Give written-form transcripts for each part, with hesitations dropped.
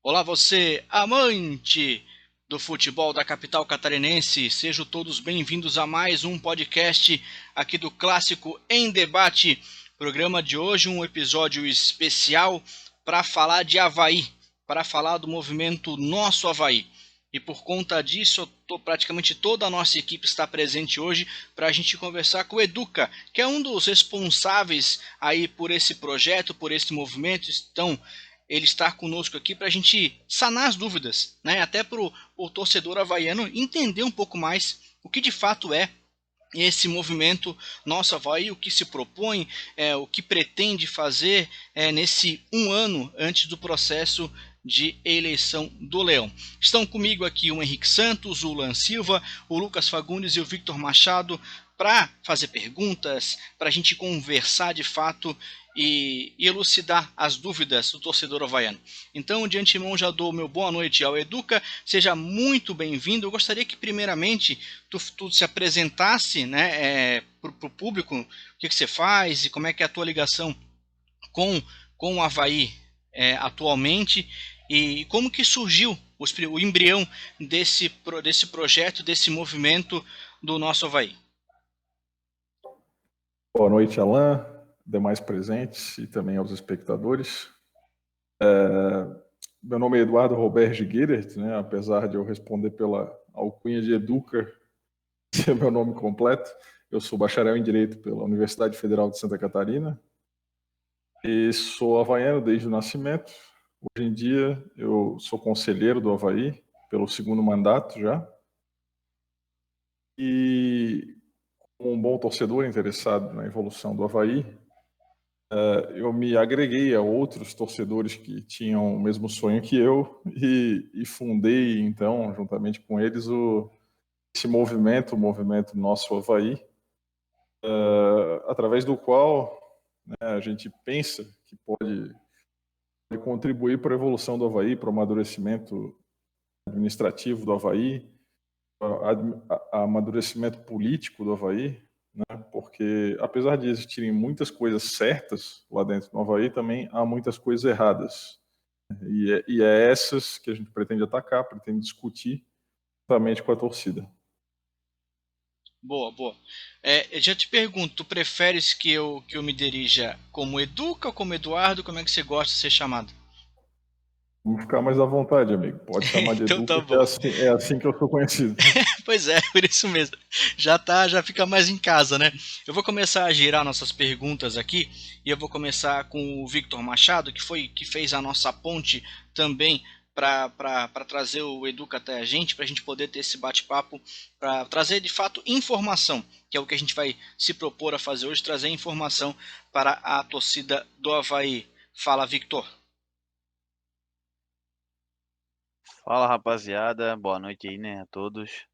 Olá, você, amante do futebol da capital catarinense, sejam todos bem-vindos a mais um podcast aqui do Clássico em Debate. Programa de hoje, um episódio especial para falar de Avaí, para falar do movimento Nosso Avaí. E por conta disso, praticamente toda a nossa equipe está presente hoje para a gente conversar com o Educa, que é um dos responsáveis aí por esse projeto, por esse movimento. Então, ele estar conosco aqui para a gente sanar as dúvidas, né? Até para o torcedor havaiano entender um pouco mais o que de fato é esse movimento Nosso Havaí, o que se propõe, o que pretende fazer nesse um ano antes do processo de eleição do Leão. Estão comigo aqui o Henrique Santos, o Luan Silva, o Lucas Fagundes e o Victor Machado para fazer perguntas, para a gente conversar de fato e elucidar as dúvidas do torcedor havaiano. Então, de antemão, já dou meu boa noite ao Educa, seja muito bem-vindo. Eu gostaria que, primeiramente, tu se apresentasse, né, para o público, o que você faz e como é que é a tua ligação com, com o Havaí atualmente e como que surgiu o embrião desse projeto, desse movimento do Nosso Havaí. Boa noite, Alain, demais presentes e também aos espectadores. Meu nome é Eduardo Roberge Guirert, né? Apesar de eu responder pela alcunha de Educa, ser meu nome completo. Eu sou bacharel em Direito pela Universidade Federal de Santa Catarina e sou havaiano desde o nascimento. Hoje em dia eu sou conselheiro do Havaí pelo segundo mandato já e como um bom torcedor interessado na evolução do Havaí, eu me agreguei a outros torcedores que tinham o mesmo sonho que eu e fundei, então, juntamente com eles, esse movimento, o movimento Nosso Havaí, através do qual, né, a gente pensa que pode contribuir para a evolução do Havaí, para o amadurecimento administrativo do Havaí, amadurecimento político do Havaí, né? Porque apesar de existirem muitas coisas certas lá dentro do Havaí, também há muitas coisas erradas. E é essas que a gente pretende atacar, pretende discutir juntamente com a torcida. Boa, boa. Eu já te pergunto, tu preferes que eu me dirija como Educa ou como Eduardo? Como é que você gosta de ser chamado? Vamos ficar mais à vontade, amigo. Pode chamar de Então tá Educa, que bom. é assim que eu sou conhecido. Pois é, por isso mesmo. Já fica mais em casa, né? Eu vou começar a girar nossas perguntas aqui e eu vou começar com o Victor Machado, que fez a nossa ponte também para trazer o Educa até para a gente poder ter esse bate-papo, para trazer de fato informação, que é o que a gente vai se propor a fazer hoje, trazer informação para a torcida do Havaí. Fala, Victor. Fala rapaziada, boa noite aí, né, a todos.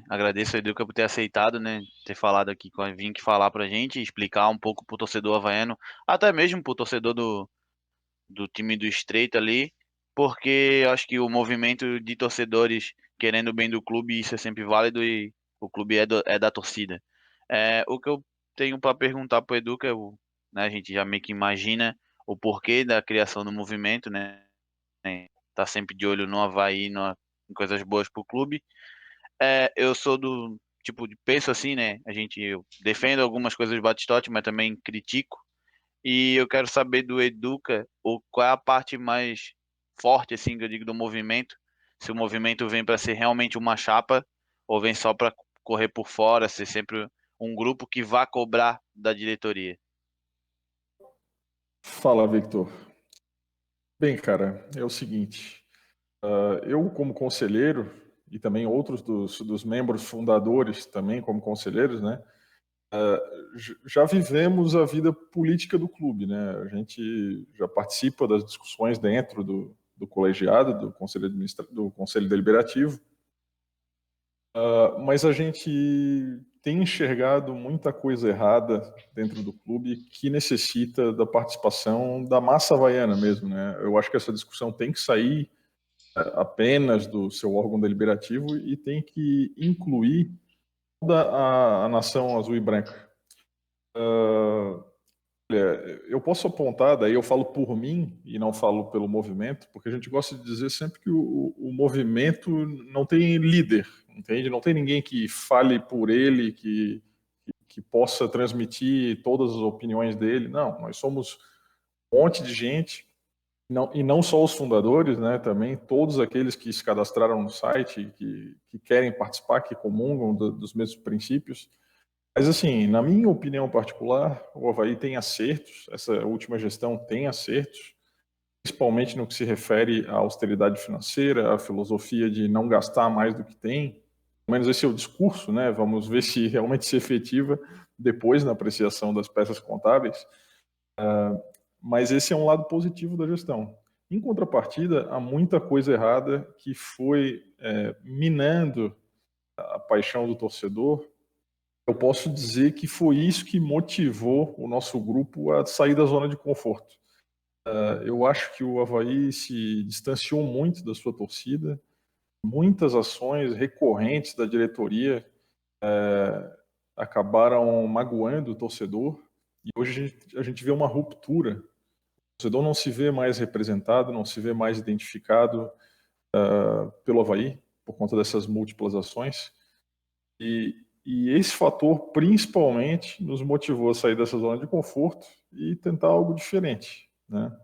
Agradeço ao Educa por ter aceitado, né, ter falado aqui, vir aqui falar pra gente, explicar um pouco pro torcedor havaiano, até mesmo pro torcedor do time do Estreito ali, porque eu acho que o movimento de torcedores querendo o bem do clube, isso é sempre válido e o clube é da torcida. O que eu tenho para perguntar pro Educa, né, a gente já meio que imagina o porquê da criação do movimento, né, tá sempre de olho no Havaí, em coisas boas pro clube. Eu sou do tipo de penso assim, né? Eu defendo algumas coisas do Batistotti, mas também critico. E eu quero saber do Educa qual é a parte mais forte, assim, que eu digo do movimento. Se o movimento vem para ser realmente uma chapa ou vem só para correr por fora, ser sempre um grupo que vá cobrar da diretoria. Fala, Victor. Bem, cara, é o seguinte. Eu, como conselheiro, e também outros dos membros fundadores também como conselheiros, né? Já vivemos a vida política do clube, né? A gente já participa das discussões dentro do colegiado, do conselho deliberativo, mas a gente tem enxergado muita coisa errada dentro do clube que necessita da participação da massa havaiana mesmo, né? Eu acho que essa discussão tem que sair apenas do seu órgão deliberativo e tem que incluir toda a nação azul e branca. Eu posso apontar, daí eu falo por mim e não falo pelo movimento, porque a gente gosta de dizer sempre que o movimento não tem líder, entende? Não tem ninguém que fale por ele, que possa transmitir todas as opiniões dele. Não, nós somos um monte de gente, e não só os fundadores, né? Também todos aqueles que se cadastraram no site, que querem participar, que comungam dos mesmos princípios. Mas, assim, na minha opinião particular, o Avaí tem acertos, essa última gestão tem acertos, principalmente no que se refere à austeridade financeira, à filosofia de não gastar mais do que tem. Pelo menos esse é o discurso, né? Vamos ver se realmente se efetiva depois na apreciação das peças contábeis. Mas esse é um lado positivo da gestão. Em contrapartida, há muita coisa errada que foi minando a paixão do torcedor. Eu posso dizer que foi isso que motivou o nosso grupo a sair da zona de conforto. Eu acho que o Avaí se distanciou muito da sua torcida, muitas ações recorrentes da diretoria acabaram magoando o torcedor, e hoje a gente vê uma ruptura. O torcedor não se vê mais representado, não se vê mais identificado pelo Avaí, por conta dessas múltiplas ações. E esse fator, principalmente, nos motivou a sair dessa zona de conforto e tentar algo diferente, né?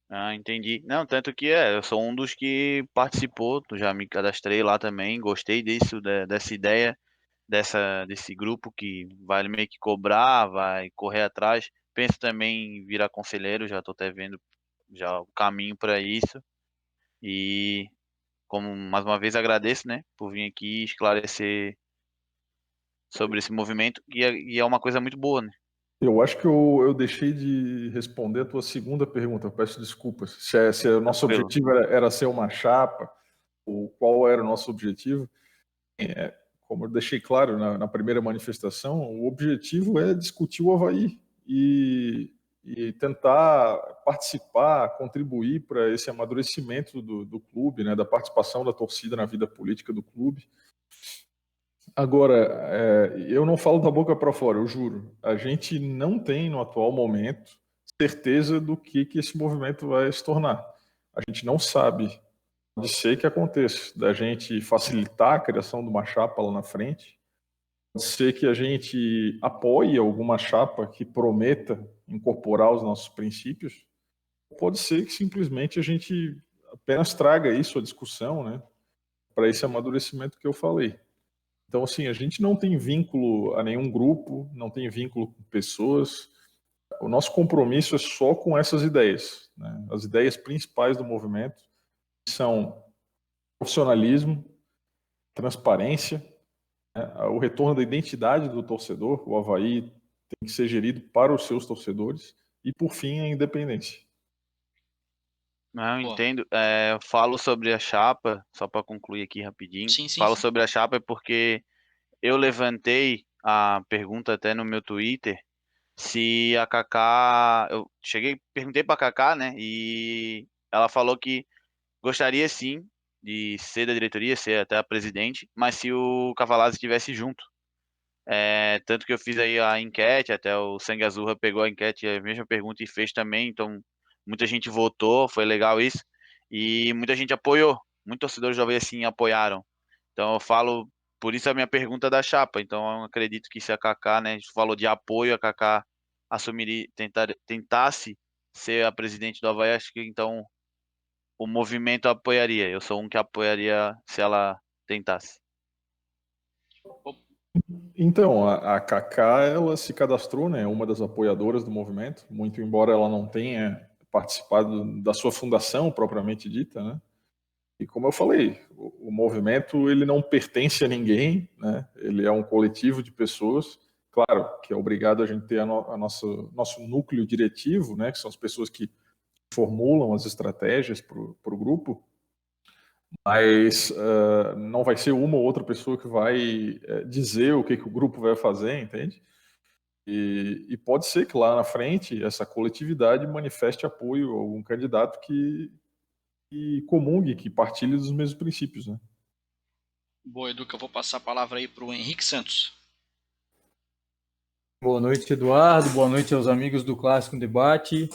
Ah, entendi. Não, tanto que eu sou um dos que participou, já me cadastrei lá também, gostei disso, dessa ideia, desse grupo que vai meio que cobrar, vai correr atrás. Penso também em virar conselheiro, já estou até vendo já o caminho para isso. E como mais uma vez agradeço, né, por vir aqui esclarecer sobre esse movimento, e é uma coisa muito boa, né? Eu acho que eu deixei de responder a tua segunda pergunta, eu peço desculpas. Se o nosso Tranquilo. objetivo era ser uma chapa, ou qual era o nosso objetivo. Como eu deixei claro na primeira manifestação, o objetivo é discutir o Avaí e tentar participar, contribuir para esse amadurecimento do clube, né, da participação da torcida na vida política do clube. Agora, eu não falo da boca para fora, eu juro. A gente não tem, no atual momento, certeza do que esse movimento vai se tornar. A gente não sabe. Pode ser que aconteça, da gente facilitar a criação de uma chapa lá na frente. Pode ser que a gente apoie alguma chapa que prometa incorporar os nossos princípios. Pode ser que simplesmente a gente apenas traga isso à discussão, né, para esse amadurecimento que eu falei. Então, assim, a gente não tem vínculo a nenhum grupo, não tem vínculo com pessoas. O nosso compromisso é só com essas ideias, né? As ideias principais do movimento são profissionalismo, transparência, né? O retorno da identidade do torcedor. O Avaí tem que ser gerido para os seus torcedores. E, por fim, a independência. Não, Pô, entendo. Eu falo sobre a chapa, só para concluir aqui rapidinho. sim, sim, Falo sim. sobre a chapa porque eu levantei a pergunta até no meu Twitter se a Kaká, eu cheguei, perguntei para a Kaká, né? E ela falou que gostaria sim de ser da diretoria, ser até a presidente, mas se o Cavarazzi estivesse junto. Tanto que eu fiz aí a enquete, até o Sangue Azurra pegou a enquete, a mesma pergunta e fez também, então muita gente votou, foi legal isso, e muita gente apoiou, muitos torcedores do Avaí assim apoiaram. Então eu falo, por isso a minha pergunta da chapa, então eu acredito que se a Kaká, né, a gente falou de apoio, a Kaká assumiria, tentasse ser a presidente do Avaí, acho que então o movimento apoiaria, eu sou um que apoiaria se ela tentasse. Então, a Kaká, ela se cadastrou, né, uma das apoiadoras do movimento, muito embora ela não tenha participado da sua fundação propriamente dita, né? E como eu falei, o movimento ele não pertence a ninguém, né? Ele é um coletivo de pessoas. Claro que é obrigado a gente ter a nosso núcleo diretivo, né? Que são as pessoas que formulam as estratégias para o grupo, mas não vai ser uma ou outra pessoa que vai dizer o que o grupo vai fazer, entende? E pode ser que lá na frente essa coletividade manifeste apoio a algum candidato que comungue, que partilhe dos mesmos princípios, né? Boa, Educa, eu vou passar a palavra aí para o Henrique Santos. Boa noite, Eduardo. Boa noite aos amigos do Clássico Debate.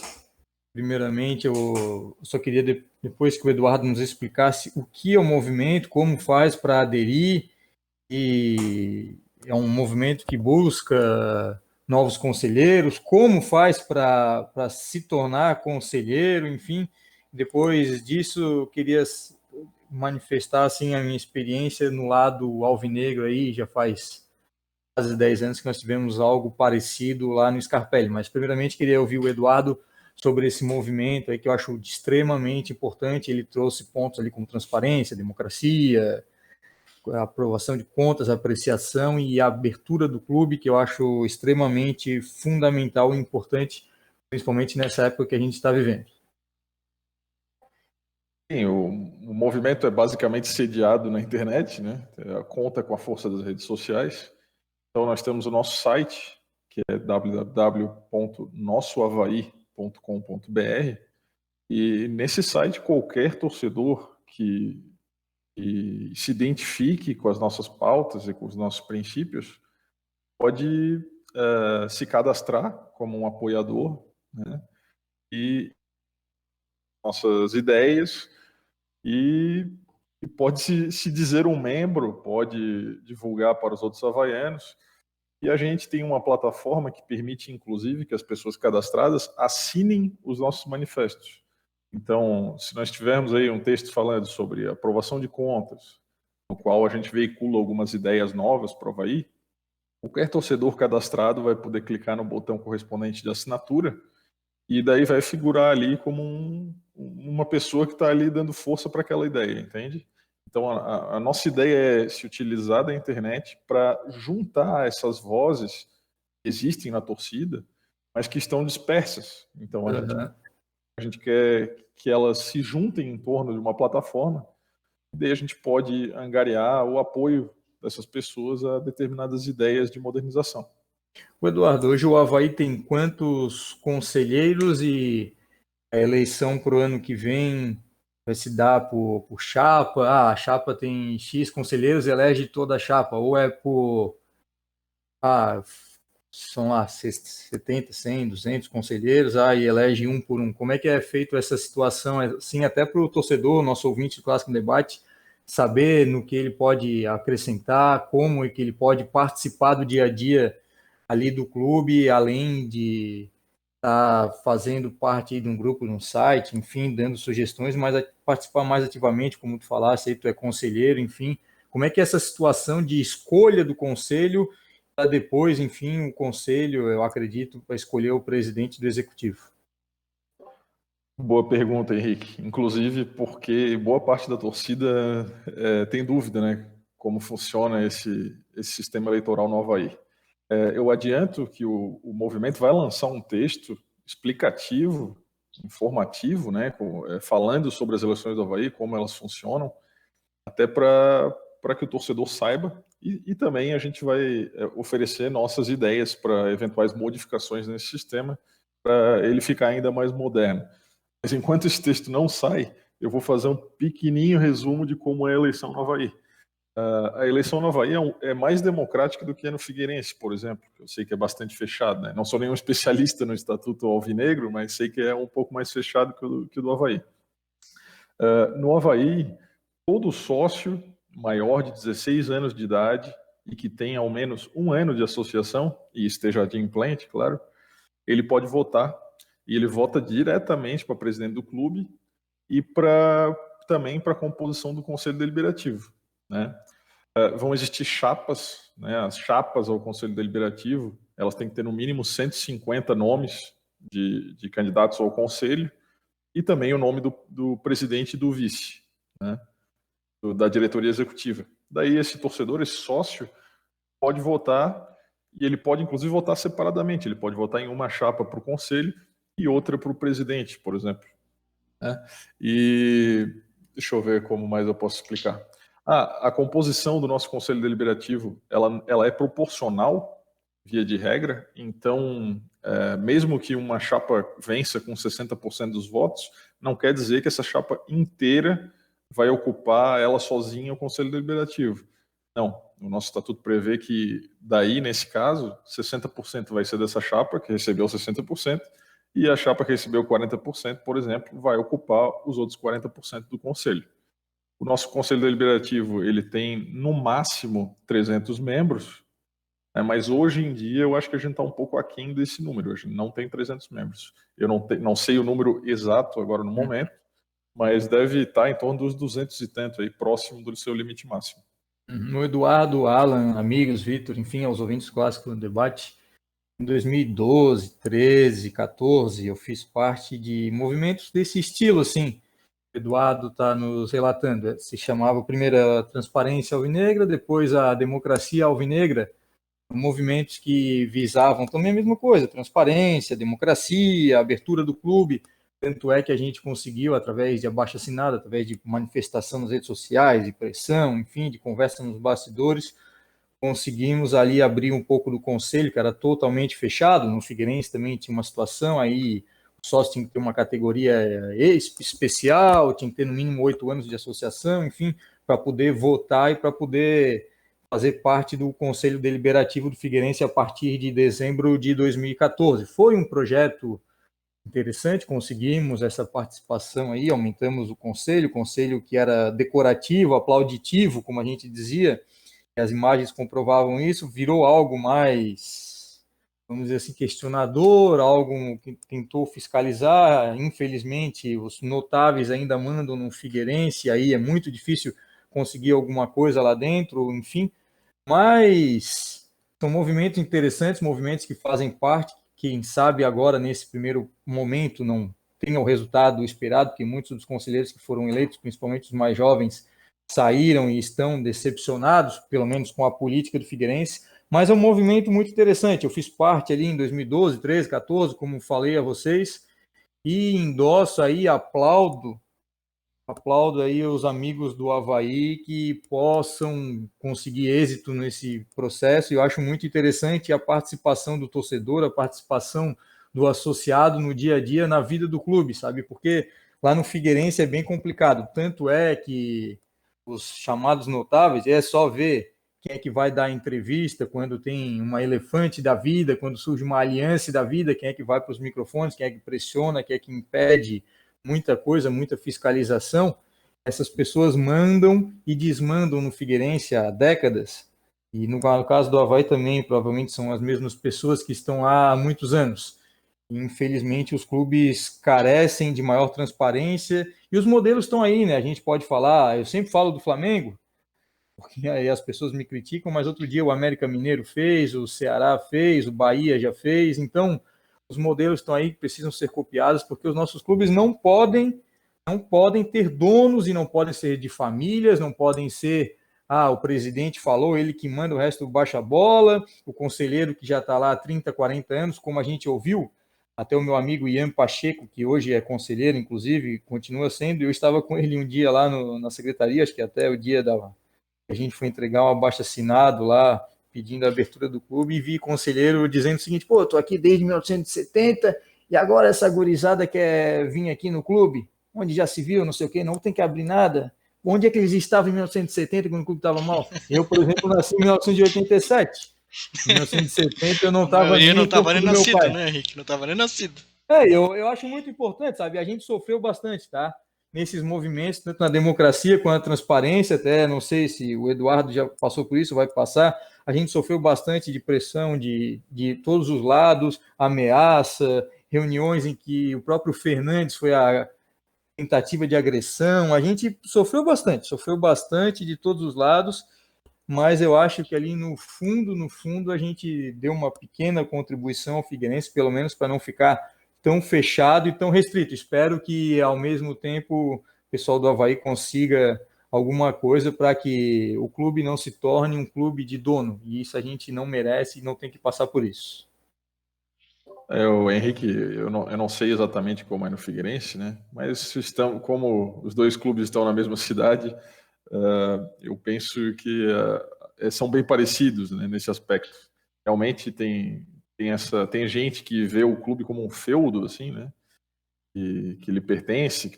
Primeiramente, eu só queria, depois que o Eduardo nos explicasse o que é o movimento, como faz para aderir, e é um movimento que busca novos conselheiros, como faz para se tornar conselheiro, enfim. Depois disso, eu queria manifestar assim, a minha experiência no lado alvinegro aí, já faz quase 10 anos que nós tivemos algo parecido lá no Scarpelli, mas primeiramente queria ouvir o Eduardo sobre esse movimento aí que eu acho extremamente importante. Ele trouxe pontos ali como transparência, democracia, a aprovação de contas, a apreciação e a abertura do clube, que eu acho extremamente fundamental e importante, principalmente nessa época que a gente está vivendo. Sim, o movimento é basicamente sediado na internet, né? Conta com a força das redes sociais. Então, nós temos o nosso site, que é www.nossoavaí.com.br, e nesse site qualquer torcedor que se identifique com as nossas pautas e com os nossos princípios pode se cadastrar como um apoiador, né? E nossas ideias e pode se dizer um membro, pode divulgar para os outros havaianos. E a gente tem uma plataforma que permite, inclusive, que as pessoas cadastradas assinem os nossos manifestos. Então, se nós tivermos aí um texto falando sobre aprovação de contas, no qual a gente veicula algumas ideias novas para o Avaí, qualquer torcedor cadastrado vai poder clicar no botão correspondente de assinatura e daí vai figurar ali como uma pessoa que está ali dando força para aquela ideia, entende? Então, a nossa ideia é se utilizar da internet para juntar essas vozes que existem na torcida, mas que estão dispersas. Então, a gente quer que elas se juntem em torno de uma plataforma, e daí a gente pode angariar o apoio dessas pessoas a determinadas ideias de modernização. O Eduardo, hoje o Avaí tem quantos conselheiros e a eleição para o ano que vem vai se dar por chapa? Ah, a chapa tem X conselheiros, elege toda a chapa, ou é por... Ah, são lá 70, 100, 200 conselheiros, e elege um por um. Como é que é feito essa situação, assim, até para o torcedor, nosso ouvinte do Clássico Debate, saber no que ele pode acrescentar, como é que ele pode participar do dia a dia ali do clube, além de estar fazendo parte de um grupo, de um site, enfim, dando sugestões, mas participar mais ativamente, como tu falaste, aí tu é conselheiro, enfim. Como é que é essa situação de escolha do conselho para depois, enfim, o conselho, eu acredito, para escolher o presidente do executivo? Boa pergunta, Henrique. Inclusive porque boa parte da torcida tem dúvida, né? Como funciona esse sistema eleitoral no Avaí. Eu adianto que o movimento vai lançar um texto explicativo, informativo, né? Falando sobre as eleições do Avaí, como elas funcionam, até para que o torcedor saiba. E também a gente vai oferecer nossas ideias para eventuais modificações nesse sistema, para ele ficar ainda mais moderno. Mas enquanto esse texto não sai, eu vou fazer um pequenininho resumo de como é a eleição no Avaí. A eleição no Avaí é mais democrática do que no Figueirense, por exemplo, que eu sei que é bastante fechado, né? Não sou nenhum especialista no Estatuto Alvinegro, mas sei que é um pouco mais fechado que o do Avaí. No Avaí, todo sócio maior de 16 anos de idade e que tenha ao menos um ano de associação, e esteja adimplente, claro, ele pode votar, e ele vota diretamente para presidente do clube e também para a composição do Conselho Deliberativo, né? Vão existir chapas, né? As chapas ao Conselho Deliberativo, elas têm que ter no mínimo 150 nomes de candidatos ao Conselho e também o nome do presidente e do vice, né? Da diretoria executiva. Daí esse torcedor, esse sócio, pode votar e ele pode inclusive votar separadamente. Ele pode votar em uma chapa para o Conselho e outra para o presidente, por exemplo. E deixa eu ver como mais eu posso explicar. A composição do nosso Conselho Deliberativo, ela é proporcional, via de regra, então, mesmo que uma chapa vença com 60% dos votos, não quer dizer que essa chapa inteira vai ocupar ela sozinha o Conselho Deliberativo. Não, o nosso estatuto prevê que daí, nesse caso, 60% vai ser dessa chapa, que recebeu 60%, e a chapa que recebeu 40%, por exemplo, vai ocupar os outros 40% do conselho. O nosso conselho deliberativo, ele tem, no máximo, 300 membros, né, mas hoje em dia eu acho que a gente está um pouco aquém desse número, a gente não tem 300 membros. Eu não sei o número exato agora no momento, mas deve estar em torno dos 200 e tanto, aí, próximo do seu limite máximo. O Eduardo, Alan, amigos, Vitor, enfim, aos ouvintes clássicos do debate, em 2012, 13, 14, eu fiz parte de movimentos desse estilo, assim. O Eduardo está nos relatando. Se chamava primeiro a Transparência Alvinegra, depois a Democracia Alvinegra, movimentos que visavam também a mesma coisa, transparência, democracia, abertura do clube. Tanto é que a gente conseguiu, através de abaixo-assinado, através de manifestação nas redes sociais, de pressão, enfim, de conversa nos bastidores, conseguimos ali abrir um pouco do conselho, que era totalmente fechado. No Figueirense também tinha uma situação, aí o sócio tinha que ter uma categoria especial, tinha que ter no mínimo 8 anos de associação, enfim, para poder votar e para poder fazer parte do Conselho Deliberativo do Figueirense a partir de dezembro de 2014. Foi um projeto interessante, conseguimos essa participação aí, aumentamos o conselho que era decorativo, aplauditivo, como a gente dizia, e as imagens comprovavam isso, virou algo mais, vamos dizer assim, questionador, algo que tentou fiscalizar. Infelizmente, os notáveis ainda mandam no Figueirense, aí é muito difícil conseguir alguma coisa lá dentro, enfim, mas são movimentos interessantes, movimentos que fazem parte, quem sabe agora, nesse primeiro momento, não tenha o resultado esperado, porque muitos dos conselheiros que foram eleitos, principalmente os mais jovens, saíram e estão decepcionados, pelo menos com a política do Figueirense, mas é um movimento muito interessante. Eu fiz parte ali em 2012, 13, 14, como falei a vocês, e endosso aí, aplaudo aí os amigos do Avaí que possam conseguir êxito nesse processo. Eu acho muito interessante a participação do torcedor, a participação do associado no dia a dia, na vida do clube, sabe? Porque lá no Figueirense é bem complicado. Tanto é que os chamados notáveis, é só ver quem é que vai dar entrevista quando tem uma elefante da vida, quando surge uma aliança da vida, quem é que vai para os microfones, quem é que pressiona, quem é que impede muita coisa, muita fiscalização. Essas pessoas mandam e desmandam no Figueirense há décadas, e no caso do Avaí também, provavelmente são as mesmas pessoas que estão lá há muitos anos. Infelizmente, os clubes carecem de maior transparência, e os modelos estão aí, né? A gente pode falar, eu sempre falo do Flamengo, porque aí as pessoas me criticam, mas outro dia o América Mineiro fez, o Ceará fez, o Bahia já fez, então os modelos estão aí que precisam ser copiados, porque os nossos clubes não podem ter donos e não podem ser de famílias, não podem ser, o presidente falou, ele que manda, o resto baixa a bola, o conselheiro que já está lá há 30, 40 anos, como a gente ouviu, até o meu amigo Ian Pacheco, que hoje é conselheiro, inclusive, continua sendo, eu estava com ele um dia lá na secretaria, acho que até o dia a gente foi entregar um abaixo-assinado lá, pedindo a abertura do clube, e vi conselheiro dizendo o seguinte: pô, tô aqui desde 1970 e agora essa gurizada quer vir aqui no clube, onde já se viu, não sei o quê, não tem que abrir nada. Onde é que eles estavam em 1970, quando o clube estava mal? Eu, por exemplo, nasci em 1987. Em 1970 eu não estava nem no corpo do meu pai. Né, Henrique? Não estava nem nascido. Eu acho muito importante, sabe? A gente sofreu bastante, tá? Nesses movimentos, tanto na democracia quanto na transparência, até não sei se o Eduardo já passou por isso, vai passar, a gente sofreu bastante de pressão de todos os lados, ameaça, reuniões em que o próprio Fernandes foi a tentativa de agressão, a gente sofreu bastante de todos os lados, mas eu acho que ali no fundo, a gente deu uma pequena contribuição ao Figueirense, pelo menos para não ficar tão fechado e tão restrito. Espero que, ao mesmo tempo, o pessoal do Avaí consiga alguma coisa para que o clube não se torne um clube de dono. E isso a gente não merece e não tem que passar por isso. O Henrique, eu não sei exatamente como é no Figueirense, né? Mas como os dois clubes estão na mesma cidade, eu penso que são bem parecidos, né, nesse aspecto. Realmente tem gente que vê o clube como um feudo, assim, né? Que lhe pertence,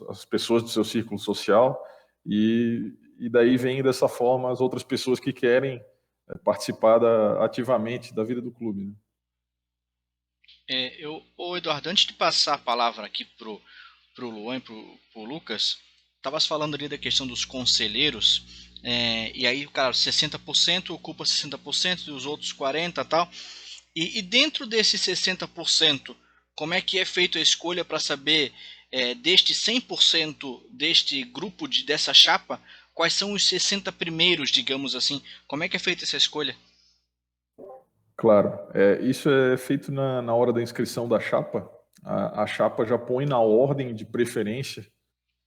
às pessoas do seu círculo social, e e daí vem dessa forma as outras pessoas que querem participar ativamente da vida do clube, né? Ô Eduardo, antes de passar a palavra aqui pro Luan e pro Lucas, estavas falando ali da questão dos conselheiros, e aí, cara, 60% ocupa 60% e os outros 40% e tal. E dentro desses 60%, como é que é feita a escolha para saber, deste 100% deste grupo, dessa chapa, quais são os 60 primeiros, digamos assim? Como é que é feita essa escolha? Claro, isso é feito na hora da inscrição da chapa. A chapa já põe na ordem de preferência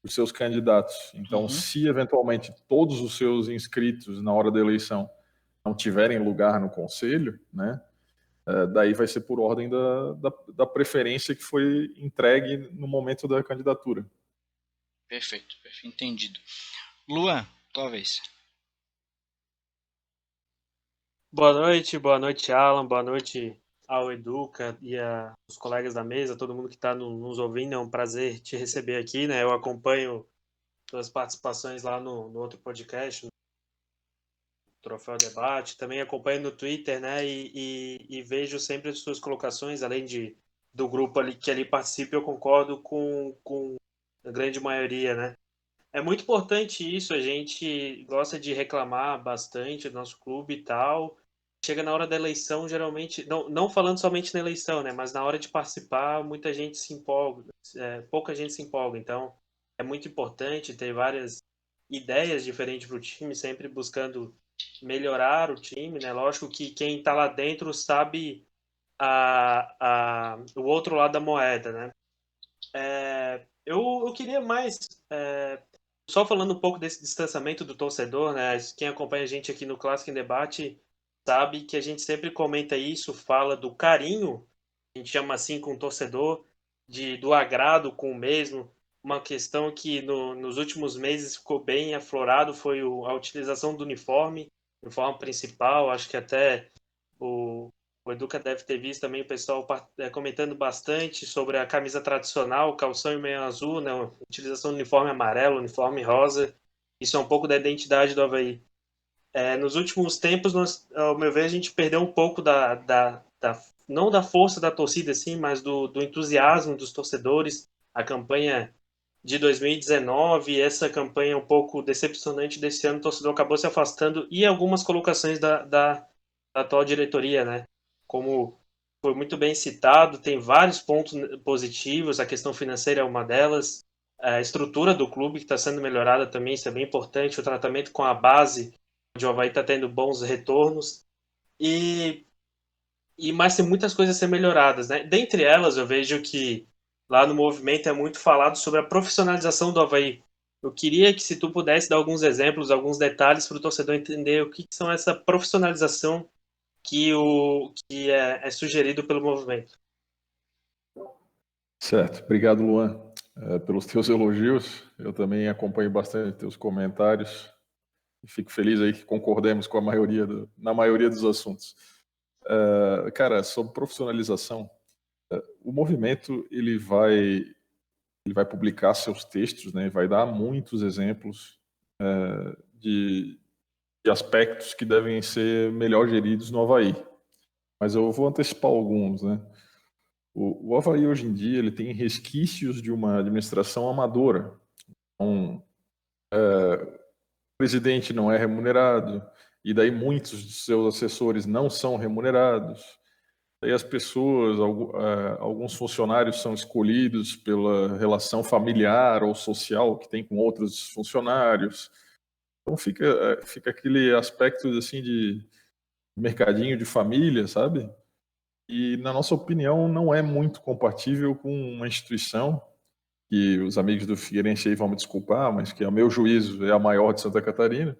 os seus candidatos. Então, se eventualmente todos os seus inscritos na hora da eleição não tiverem lugar no conselho, né, daí vai ser por ordem da preferência que foi entregue no momento da candidatura. Perfeito, entendido. Luan, tua vez. Boa noite, Alan, boa noite ao Educa e aos colegas da mesa, todo mundo que está nos ouvindo, é um prazer te receber aqui, né? Eu acompanho suas participações lá no outro podcast, no Troféu Debate, também acompanho no Twitter, né? E vejo sempre as suas colocações, além do grupo ali que ali participa, eu concordo com a grande maioria, né? É muito importante isso, a gente gosta de reclamar bastante do nosso clube e tal. Chega na hora da eleição, geralmente, não falando somente na eleição, né, mas na hora de participar, muita gente se empolga, pouca gente se empolga. Então, é muito importante ter várias ideias diferentes para o time, sempre buscando melhorar o time, né? Lógico que quem está lá dentro sabe o outro lado da moeda, né? Eu queria mais só falando um pouco desse distanciamento do torcedor, né? Quem acompanha a gente aqui no Clássico em Debate sabe que a gente sempre comenta isso, fala do carinho, a gente chama assim com o torcedor, do agrado com o mesmo. Uma questão que nos últimos meses ficou bem aflorado foi a utilização do uniforme principal. Acho que até o Educa deve ter visto também o pessoal comentando bastante sobre a camisa tradicional, calção e meio azul, né? A utilização do uniforme amarelo, uniforme rosa. Isso é um pouco da identidade do Avaí. Nos últimos tempos, ao meu ver, a gente perdeu um pouco não da força da torcida, assim, mas do entusiasmo dos torcedores. A campanha de 2019, essa campanha um pouco decepcionante desse ano, o torcedor acabou se afastando, e algumas colocações da atual diretoria, né? Como foi muito bem citado, tem vários pontos positivos, a questão financeira é uma delas, a estrutura do clube que está sendo melhorada também, isso é bem importante, o tratamento com a base, onde o Avaí está tendo bons retornos, mas tem muitas coisas a ser melhoradas, né? Dentre elas, eu vejo que lá no movimento é muito falado sobre a profissionalização do Avaí. Eu queria que, se tu pudesse dar alguns exemplos, alguns detalhes para o torcedor entender o que são essa profissionalização que é sugerido pelo movimento. Certo, obrigado, Luan, pelos teus elogios. Eu também acompanho bastante teus comentários e fico feliz aí que concordemos com na maioria dos assuntos. Cara, sobre profissionalização, o movimento ele vai publicar seus textos, né? Vai dar muitos exemplos de aspectos que devem ser melhor geridos no Avaí. Mas eu vou antecipar alguns, né? O Avaí hoje em dia ele tem resquícios de uma administração amadora. Então, o presidente não é remunerado, e daí muitos de seus assessores não são remunerados. Daí as pessoas, alguns funcionários são escolhidos pela relação familiar ou social que tem com outros funcionários. Então fica aquele aspecto assim de mercadinho de família, sabe? E, na nossa opinião, não é muito compatível com uma instituição que os amigos do Figueirense aí vão me desculpar, mas que, ao meu juízo, é a maior de Santa Catarina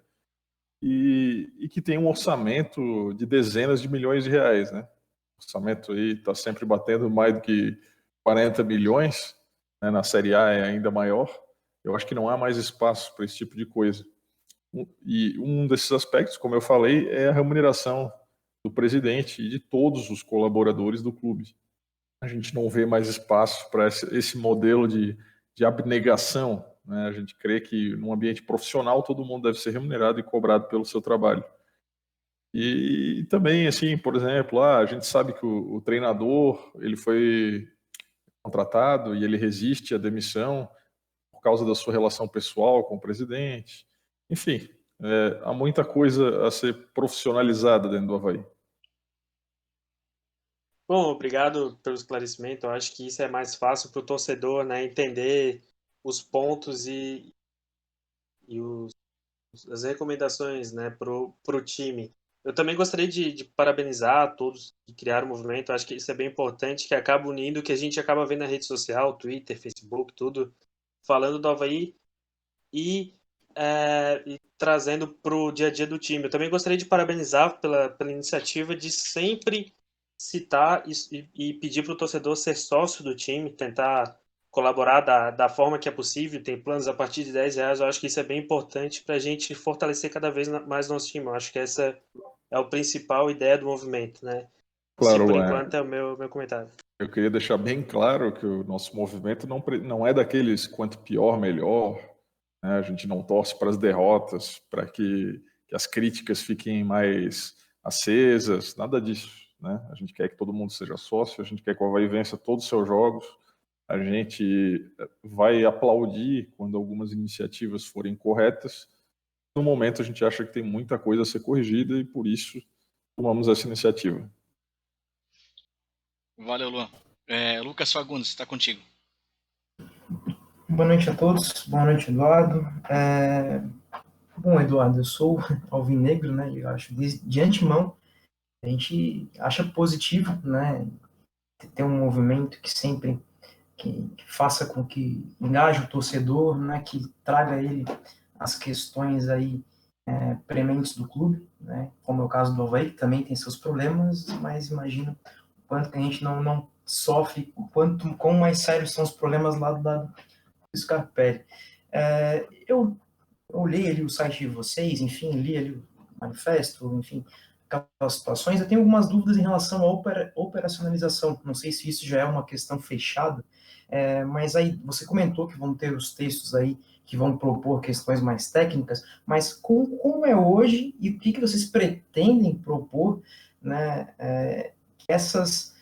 e que tem um orçamento de dezenas de milhões de reais, né? O orçamento aí está sempre batendo mais do que 40 milhões, né? Na Série A é ainda maior. Eu acho que não há mais espaço para esse tipo de coisa. E um desses aspectos, como eu falei, é a remuneração do presidente e de todos os colaboradores do clube. A gente não vê mais espaço para esse modelo de abnegação, né? A gente crê que num ambiente profissional todo mundo deve ser remunerado e cobrado pelo seu trabalho. E também, assim, por exemplo, a gente sabe que o treinador ele foi contratado e ele resiste à demissão por causa da sua relação pessoal com o presidente. Enfim, há muita coisa a ser profissionalizada dentro do Avaí. Bom, obrigado pelo esclarecimento. Eu acho que isso é mais fácil para o torcedor, né, entender os pontos e as recomendações, né, pro time. Eu também gostaria de parabenizar todos que criaram o movimento. Eu acho que isso é bem importante, que acaba unindo o que a gente acaba vendo na rede social, Twitter, Facebook, tudo, falando do Avaí e trazendo para o dia a dia do time. Eu também gostaria de parabenizar pela iniciativa de sempre citar e pedir para o torcedor ser sócio do time, tentar colaborar da forma que é possível, tem planos a partir de R$10. Eu acho que isso é bem importante para a gente fortalecer cada vez mais nosso time. Eu acho que essa é a principal ideia do movimento, né? Esse, por Claro, enquanto, é o meu comentário. eu queria deixar bem claro que o nosso movimento não é daqueles quanto pior, melhor, né? A gente não torce para as derrotas, para que as críticas fiquem mais acesas, nada disso, né? A gente quer que todo mundo seja sócio, a gente quer que o Avaí vença todos os seus jogos, a gente vai aplaudir quando algumas iniciativas forem corretas. No momento, a gente acha que tem muita coisa a ser corrigida e, por isso, tomamos essa iniciativa. Valeu, Luan. Lucas Fagundes, está contigo. Boa noite a todos, boa noite, Eduardo. Bom, Eduardo, eu sou alvinegro, né? Eu acho de antemão a gente acha positivo, né? Ter um movimento que sempre que faça com que engaje o torcedor, né? Que traga ele as questões aí prementes do clube, né? Como é o caso do Avaí, que também tem seus problemas, mas imagino o quanto que a gente não sofre, quão mais sérios são os problemas lá do Scarpelli. Eu olhei ali o site de vocês, enfim, li ali o manifesto, enfim, aquelas situações. Eu tenho algumas dúvidas em relação à operacionalização. Não sei se isso já é uma questão fechada, mas aí você comentou que vão ter os textos aí que vão propor questões mais técnicas, mas como é hoje e o que vocês pretendem propor, né, essas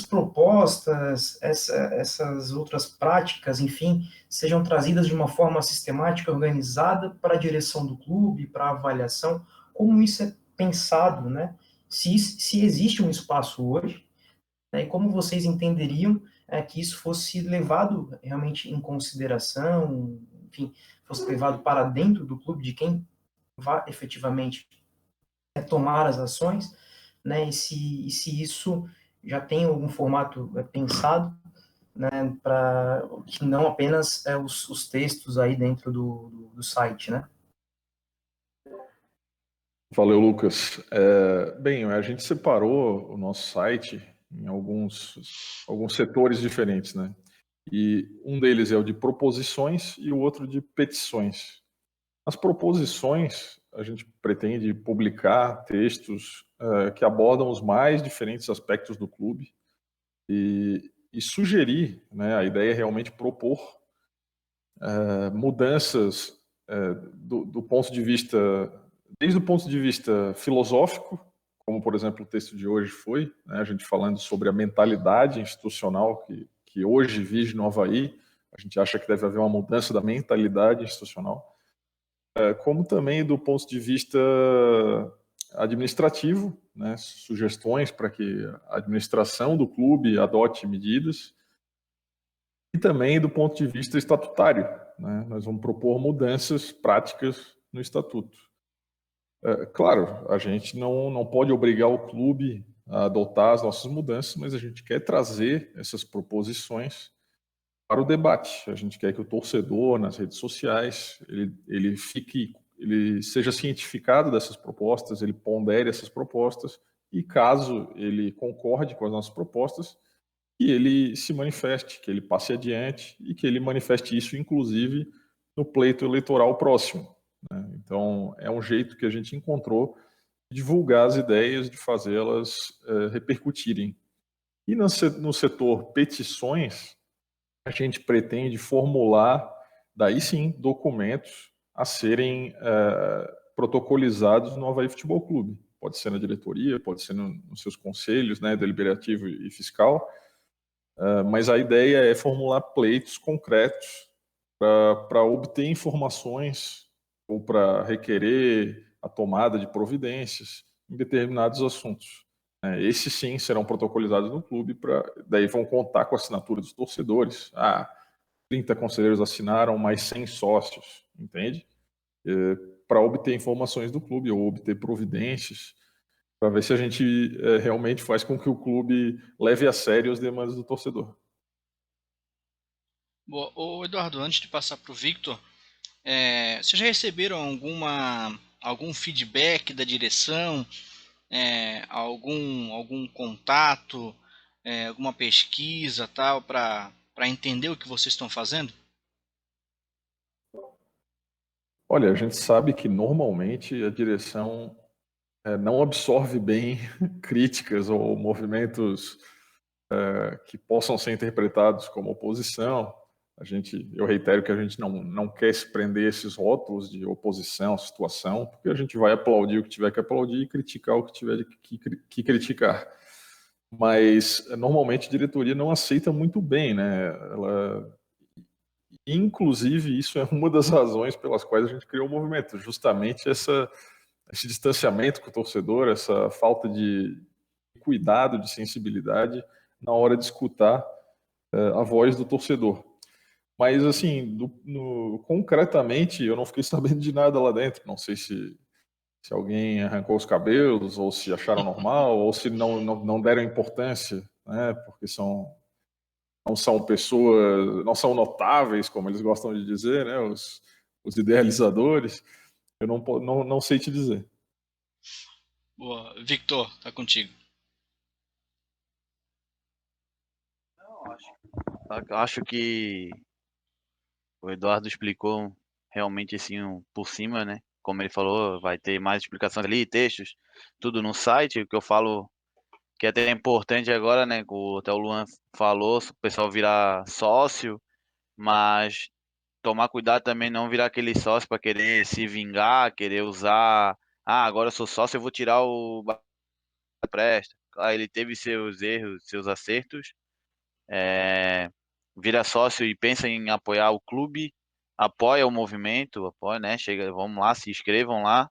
propostas, essas outras práticas, enfim, sejam trazidas de uma forma sistemática, organizada para a direção do clube, para a avaliação, como isso é pensado, né? Se existe um espaço hoje, né, e como vocês entenderiam que isso fosse levado realmente em consideração, enfim, fosse levado para dentro do clube de quem vai efetivamente tomar as ações, né, e se isso já tem algum formato pensado, né, para que não apenas os textos aí dentro do site, né? Valeu, Lucas. Bem, a gente separou o nosso site em alguns setores diferentes, né? E um deles é o de proposições e o outro de petições. As proposições, a gente pretende publicar textos que abordam os mais diferentes aspectos do clube e sugerir, né, a ideia é realmente propor mudanças do ponto de vista, desde o ponto de vista filosófico, como, por exemplo, o texto de hoje foi, né, a gente falando sobre a mentalidade institucional que hoje vige no Avaí. A gente acha que deve haver uma mudança da mentalidade institucional, como também do ponto de vista administrativo, né, sugestões para que a administração do clube adote medidas, e também do ponto de vista estatutário, né, nós vamos propor mudanças práticas no estatuto. Claro, a gente não pode obrigar o clube a adotar as nossas mudanças, mas a gente quer trazer essas proposições para o debate. A gente quer que o torcedor nas redes sociais ele seja cientificado dessas propostas, ele pondere essas propostas e, caso ele concorde com as nossas propostas, que ele se manifeste, que ele passe adiante e que ele manifeste isso, inclusive, no pleito eleitoral próximo, né? Então, é um jeito que a gente encontrou de divulgar as ideias, de fazê-las repercutirem. E no setor petições, a gente pretende formular daí sim, documentos a serem protocolizados no Avaí Futebol Clube. Pode ser na diretoria, pode ser nos seus conselhos, né, deliberativo e fiscal, mas a ideia é formular pleitos concretos para obter informações ou para requerer a tomada de providências em determinados assuntos. Esses sim serão protocolizados no clube, daí vão contar com a assinatura dos torcedores. 30 conselheiros assinaram, mais 100 sócios, entende? Para obter informações do clube ou obter providências, para ver se a gente realmente faz com que o clube leve a sério as demandas do torcedor. Boa. Ô, Eduardo, antes de passar para o Victor, vocês já receberam algum feedback da direção, algum contato, alguma pesquisa tal, para entender o que vocês estão fazendo? Olha, a gente sabe que normalmente a direção não absorve bem críticas ou movimentos que possam ser interpretados como oposição. Eu reitero que a gente não quer se prender a esses rótulos de oposição, situação, porque a gente vai aplaudir o que tiver que aplaudir e criticar o que tiver que criticar. Mas normalmente a diretoria não aceita muito bem, né? Inclusive, isso é uma das razões pelas quais a gente criou o movimento, justamente esse distanciamento com o torcedor, essa falta de cuidado, de sensibilidade na hora de escutar a voz do torcedor. Mas, assim, concretamente, eu não fiquei sabendo de nada lá dentro. Não sei se alguém arrancou os cabelos, ou se acharam normal, ou se não deram importância, né? Porque não são pessoas, não são notáveis, como eles gostam de dizer, né? Os idealizadores. Eu não sei te dizer. Boa. Victor, tá contigo. Acho que o Eduardo explicou realmente assim por cima, né? Como ele falou, vai ter mais explicações ali, textos, tudo no site. O que eu falo que até é importante agora, né? Até o Luan falou, o pessoal virar sócio, mas tomar cuidado também não virar aquele sócio para querer se vingar, querer usar. Agora eu sou sócio, eu vou tirar o presta. Ele teve seus erros, seus acertos. Vira sócio e pensa em apoiar o clube, apoia o movimento, apoia, né? Chega, vamos lá, se inscrevam lá.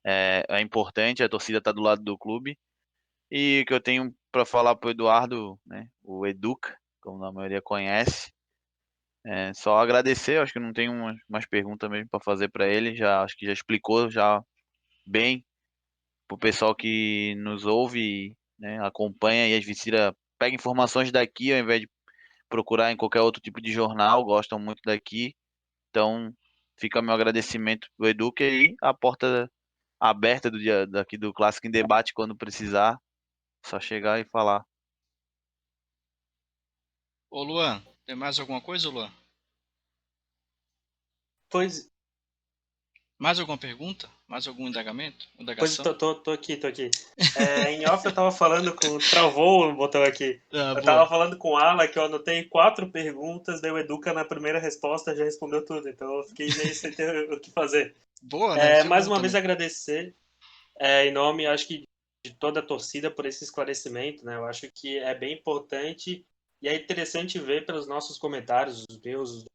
É importante, a torcida está do lado do clube. E o que eu tenho para falar para o Eduardo, né? O Educa, como a maioria conhece. Só agradecer, acho que não tenho umas perguntas mesmo para fazer para ele. Acho que já explicou já bem para o pessoal que nos ouve, né, acompanha e às vezes pega informações daqui ao invés de procurar em qualquer outro tipo de jornal, gostam muito daqui. Então, fica meu agradecimento pro Educa e a porta aberta do dia daqui do Clássico em Debate quando precisar, só chegar e falar. Ô, Luan, tem mais alguma coisa, Luan? Pois, Mais alguma pergunta? Mais algum indagamento? pois Indagação? tô aqui, tô aqui. Em off eu tava falando com. Travou o botão aqui. Eu Boa. tava falando com o Ala que eu anotei 4 perguntas, daí o Educa na primeira resposta já respondeu tudo, então eu fiquei meio sem ter o que fazer. Boa, né? Isso é Mais bom uma vez também. agradecer, em nome, acho que de toda a torcida por esse esclarecimento, né? Eu acho que é bem importante e é interessante ver pelos nossos comentários, os meus,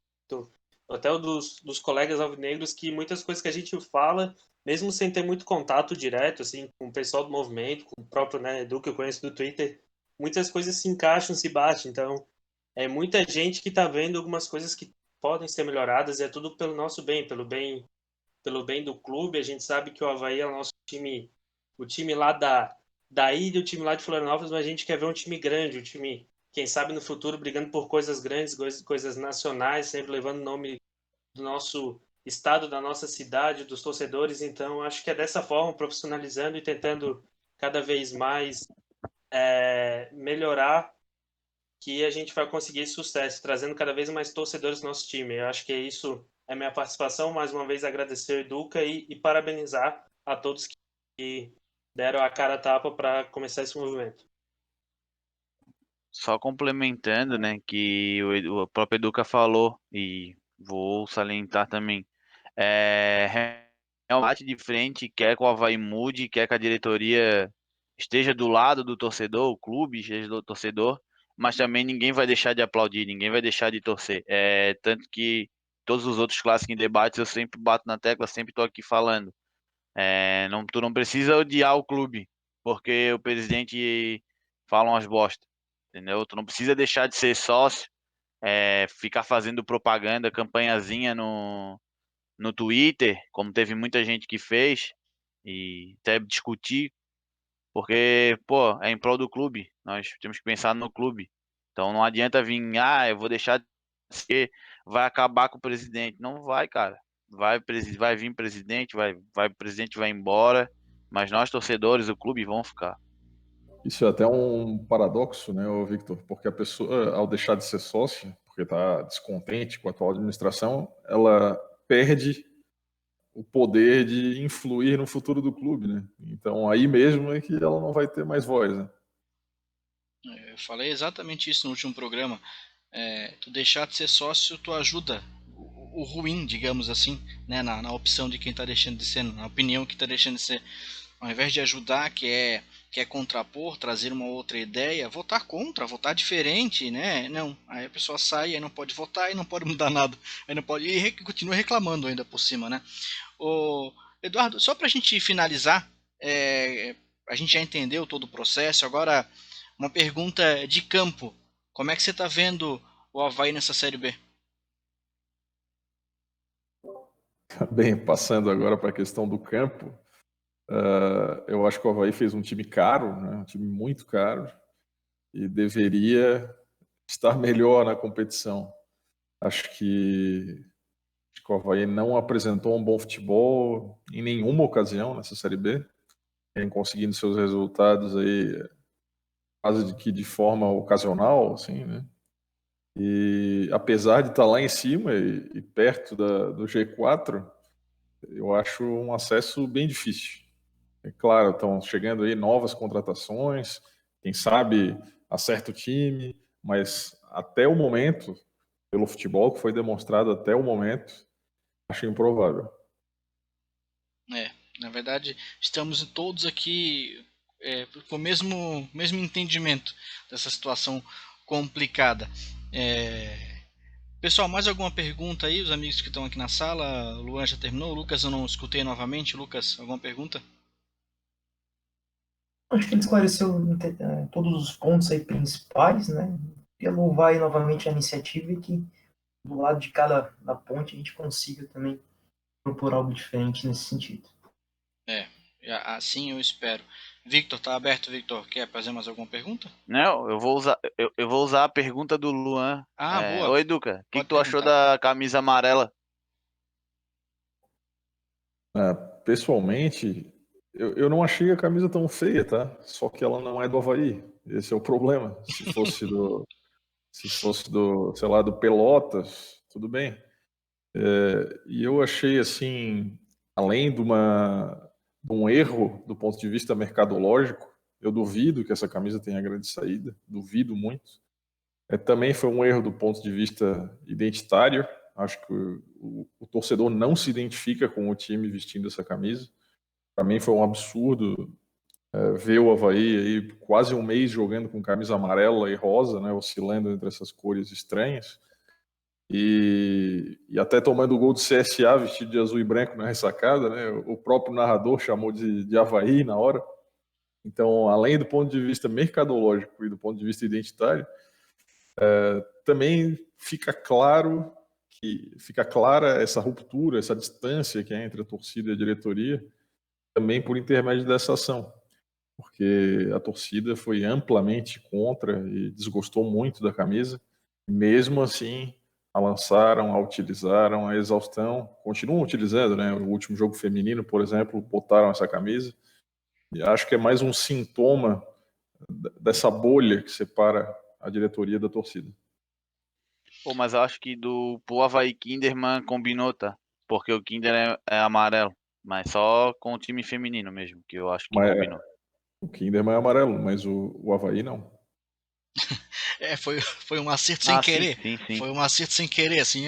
até o dos colegas alvinegros, que muitas coisas que a gente fala, mesmo sem ter muito contato direto, assim, com o pessoal do movimento, com o próprio, né, Edu, que eu conheço do Twitter, muitas coisas se encaixam, se batem. Então, é muita gente que está vendo algumas coisas que podem ser melhoradas e é tudo pelo nosso bem, pelo bem do clube. A gente sabe que o Avaí é o nosso time, o time lá da ilha, o time lá de Florianópolis, mas a gente quer ver um time grande, um time, quem sabe no futuro, brigando por coisas grandes, coisas nacionais, sempre levando o nome do nosso estado, da nossa cidade, dos torcedores. Então, acho que é dessa forma, profissionalizando e tentando cada vez mais melhorar, que a gente vai conseguir esse sucesso, trazendo cada vez mais torcedores no nosso time. Eu acho que é isso, é minha participação. Mais uma vez, agradecer o Educa e parabenizar a todos que deram a cara a tapa para começar esse movimento. Só complementando, né, que o próprio Educa falou, e vou salientar também. É um bate de frente, quer que o Avaí mude, quer que a diretoria esteja do lado do torcedor, o clube esteja do torcedor, mas também ninguém vai deixar de aplaudir, ninguém vai deixar de torcer. Tanto que todos os outros clássicos em debates eu sempre bato na tecla, sempre estou aqui falando. Tu não precisa odiar o clube, porque o presidente fala umas bosta, entendeu? Tu não precisa deixar de ser sócio, ficar fazendo propaganda, campanhazinha no Twitter, como teve muita gente que fez, e até discutir, porque, pô, é em prol do clube, nós temos que pensar no clube. Então não adianta vir, eu vou deixar de ser, vai acabar com o presidente. Não vai, cara. Vai vir presidente, presidente vai embora, mas nós torcedores, o clube vão ficar. Isso é até um paradoxo, né, ô Victor? Porque a pessoa, ao deixar de ser sócia, porque está descontente com a atual administração, ela perde o poder de influir no futuro do clube, né? Então aí mesmo é que ela não vai ter mais voz, né? Eu falei exatamente isso no último programa. Tu deixar de ser sócio, tu ajuda o ruim, digamos assim, né, na opção de quem está deixando de ser, na opinião que está deixando de ser. Ao invés de ajudar, que é contrapor, trazer uma outra ideia, votar contra, votar diferente, né? Não, aí a pessoa sai, aí não pode votar, e não pode mudar nada, aí não pode, e continua reclamando ainda por cima, né? O Eduardo, só para a gente finalizar, a gente já entendeu todo o processo, agora uma pergunta de campo, como é que você está vendo o Avaí nessa Série B? Bem, passando agora para a questão do campo, eu acho que o Avaí fez um time caro, né? Um time muito caro, e deveria estar melhor na competição. Acho que o Avaí não apresentou um bom futebol em nenhuma ocasião nessa Série B, vem conseguindo seus resultados aí quase que de forma ocasional, assim, né? E apesar de estar lá em cima e perto do G4, eu acho um acesso bem difícil. É claro, estão chegando aí novas contratações, quem sabe acerta o time, mas até o momento, pelo futebol que foi demonstrado até o momento, acho improvável. Na verdade, estamos todos aqui com o mesmo entendimento dessa situação complicada. Pessoal, mais alguma pergunta aí? Os amigos que estão aqui na sala, o Luan já terminou, o Lucas eu não escutei novamente. Lucas, alguma pergunta? Acho que ele esclareceu todos os pontos aí principais, né? Queria louvar aí novamente a iniciativa e que do lado de cada da ponte a gente consiga também propor algo diferente nesse sentido. Assim eu espero. Victor, tá aberto, Victor? Quer fazer mais alguma pergunta? Não, eu vou usar a pergunta do Luan. Boa. Oi, Duca, o que Pode tu achou perguntar. da camisa amarela? Pessoalmente, eu não achei a camisa tão feia, tá? Só que ela não é do Avaí. Esse é o problema. Se fosse do, sei lá, do Pelotas, tudo bem. E eu achei assim, além de um erro do ponto de vista mercadológico, eu duvido que essa camisa tenha grande saída, duvido muito. Também foi um erro do ponto de vista identitário. Acho que o torcedor não se identifica com o time vestindo essa camisa. Para mim foi um absurdo ver o Avaí aí quase um mês jogando com camisa amarela e rosa, né, oscilando entre essas cores estranhas. E até tomando o gol do CSA vestido de azul e branco na ressacada, né? O próprio narrador chamou de Avaí na hora. Então, além do ponto de vista mercadológico e do ponto de vista identitário, também fica clara essa ruptura, essa distância que é entre a torcida e a diretoria, também por intermédio dessa ação, porque a torcida foi amplamente contra e desgostou muito da camisa. Mesmo assim, a lançaram, a utilizaram, a exaustão, continuam utilizando, né? O último jogo feminino, por exemplo, botaram essa camisa. E acho que é mais um sintoma dessa bolha que separa a diretoria da torcida. Pô, mas eu acho que pro Avaí Kinderman combinou, tá? Porque o Kinder é amarelo, mas só com o time feminino mesmo, que eu acho que Mas combinou. o Kinderman é amarelo, mas o Avaí não. Foi um acerto sem querer. Sim. Foi um acerto sem querer, assim,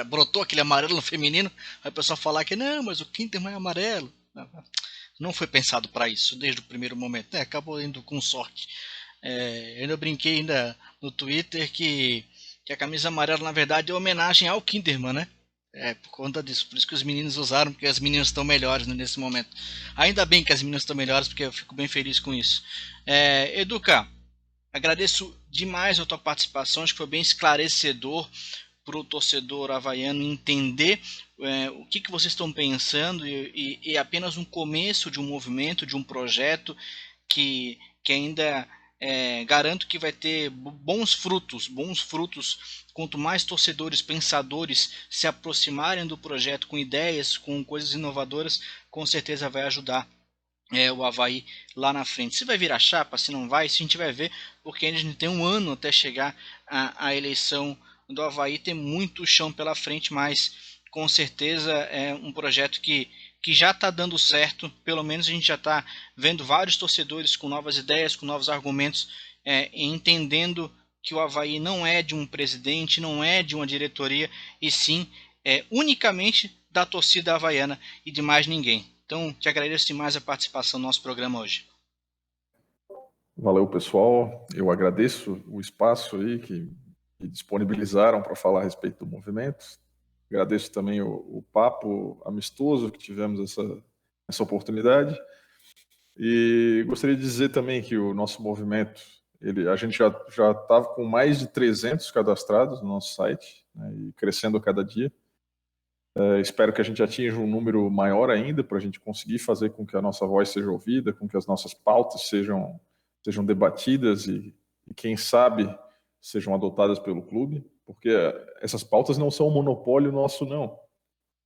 brotou aquele amarelo no feminino, aí o pessoal falar que não, mas o Kinderman é amarelo. Não foi pensado para isso desde o primeiro momento, né? Acabou indo com sorte. Eu ainda brinquei ainda no Twitter que a camisa amarela na verdade é homenagem ao Kinderman, né? Por conta disso, por isso que os meninos usaram, porque as meninas estão melhores, né, nesse momento. Ainda bem que as meninas estão melhores, porque eu fico bem feliz com isso. Educa, agradeço demais a tua participação, acho que foi bem esclarecedor para o torcedor havaiano entender o que vocês estão pensando e apenas um começo de um movimento, de um projeto que ainda garanto que vai ter bons frutos. Quanto mais torcedores, pensadores se aproximarem do projeto com ideias, com coisas inovadoras, com certeza vai ajudar o Avaí lá na frente. Se vai virar chapa, se não vai, se a gente vai ver, porque a gente tem um ano até chegar a eleição do Avaí, tem muito chão pela frente, mas com certeza é um projeto que já está dando certo. Pelo menos a gente já está vendo vários torcedores com novas ideias, com novos argumentos, entendendo que o Avaí não é de um presidente, não é de uma diretoria, e sim unicamente da torcida havaiana e de mais ninguém. Então, te agradeço demais a participação no nosso programa hoje. Valeu, pessoal. Eu agradeço o espaço aí que disponibilizaram para falar a respeito do movimento. Agradeço também o papo amistoso que tivemos essa oportunidade. E gostaria de dizer também que o nosso movimento, a gente já estava com mais de 300 cadastrados no nosso site, né, e crescendo a cada dia. Espero que a gente atinja um número maior ainda para a gente conseguir fazer com que a nossa voz seja ouvida, com que as nossas pautas sejam debatidas e quem sabe sejam adotadas pelo clube, porque essas pautas não são um monopólio nosso, não.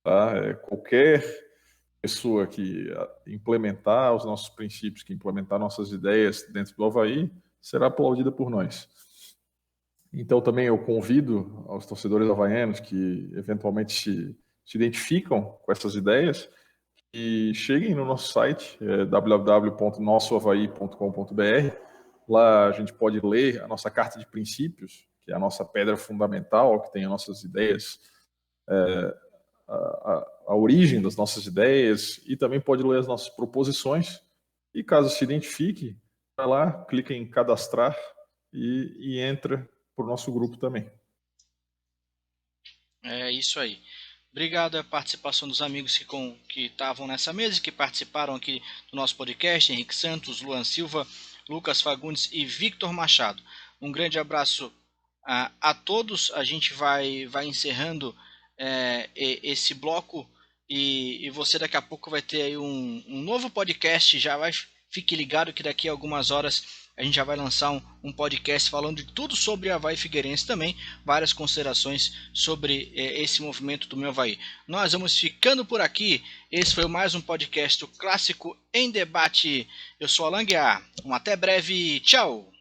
Tá? Qualquer pessoa que implementar os nossos princípios, que implementar nossas ideias dentro do Avaí, será aplaudida por nós. Então também eu convido aos torcedores havaianos que eventualmente se identificam com essas ideias e cheguem no nosso site, www.nossoavaí.com.br. Lá a gente pode ler a nossa carta de princípios, que é a nossa pedra fundamental, que tem as nossas ideias, a origem das nossas ideias, e também pode ler as nossas proposições. E caso se identifique, vai lá, clica em cadastrar e entra para o nosso grupo também. É isso aí. Obrigado à participação dos amigos que estavam nessa mesa e que participaram aqui do nosso podcast: Henrique Santos, Luan Silva, Lucas Fagundes e Victor Machado. Um grande abraço a todos. A gente vai encerrando esse bloco e você daqui a pouco vai ter aí um novo podcast. Fique ligado que daqui a algumas horas a gente já vai lançar um podcast falando de tudo sobre Avaí Figueirense também, várias considerações sobre esse movimento do meu Avaí. Nós vamos ficando por aqui. Esse foi mais um podcast do Clássico em Debate. Eu sou Alan Guiar. Até breve. Tchau!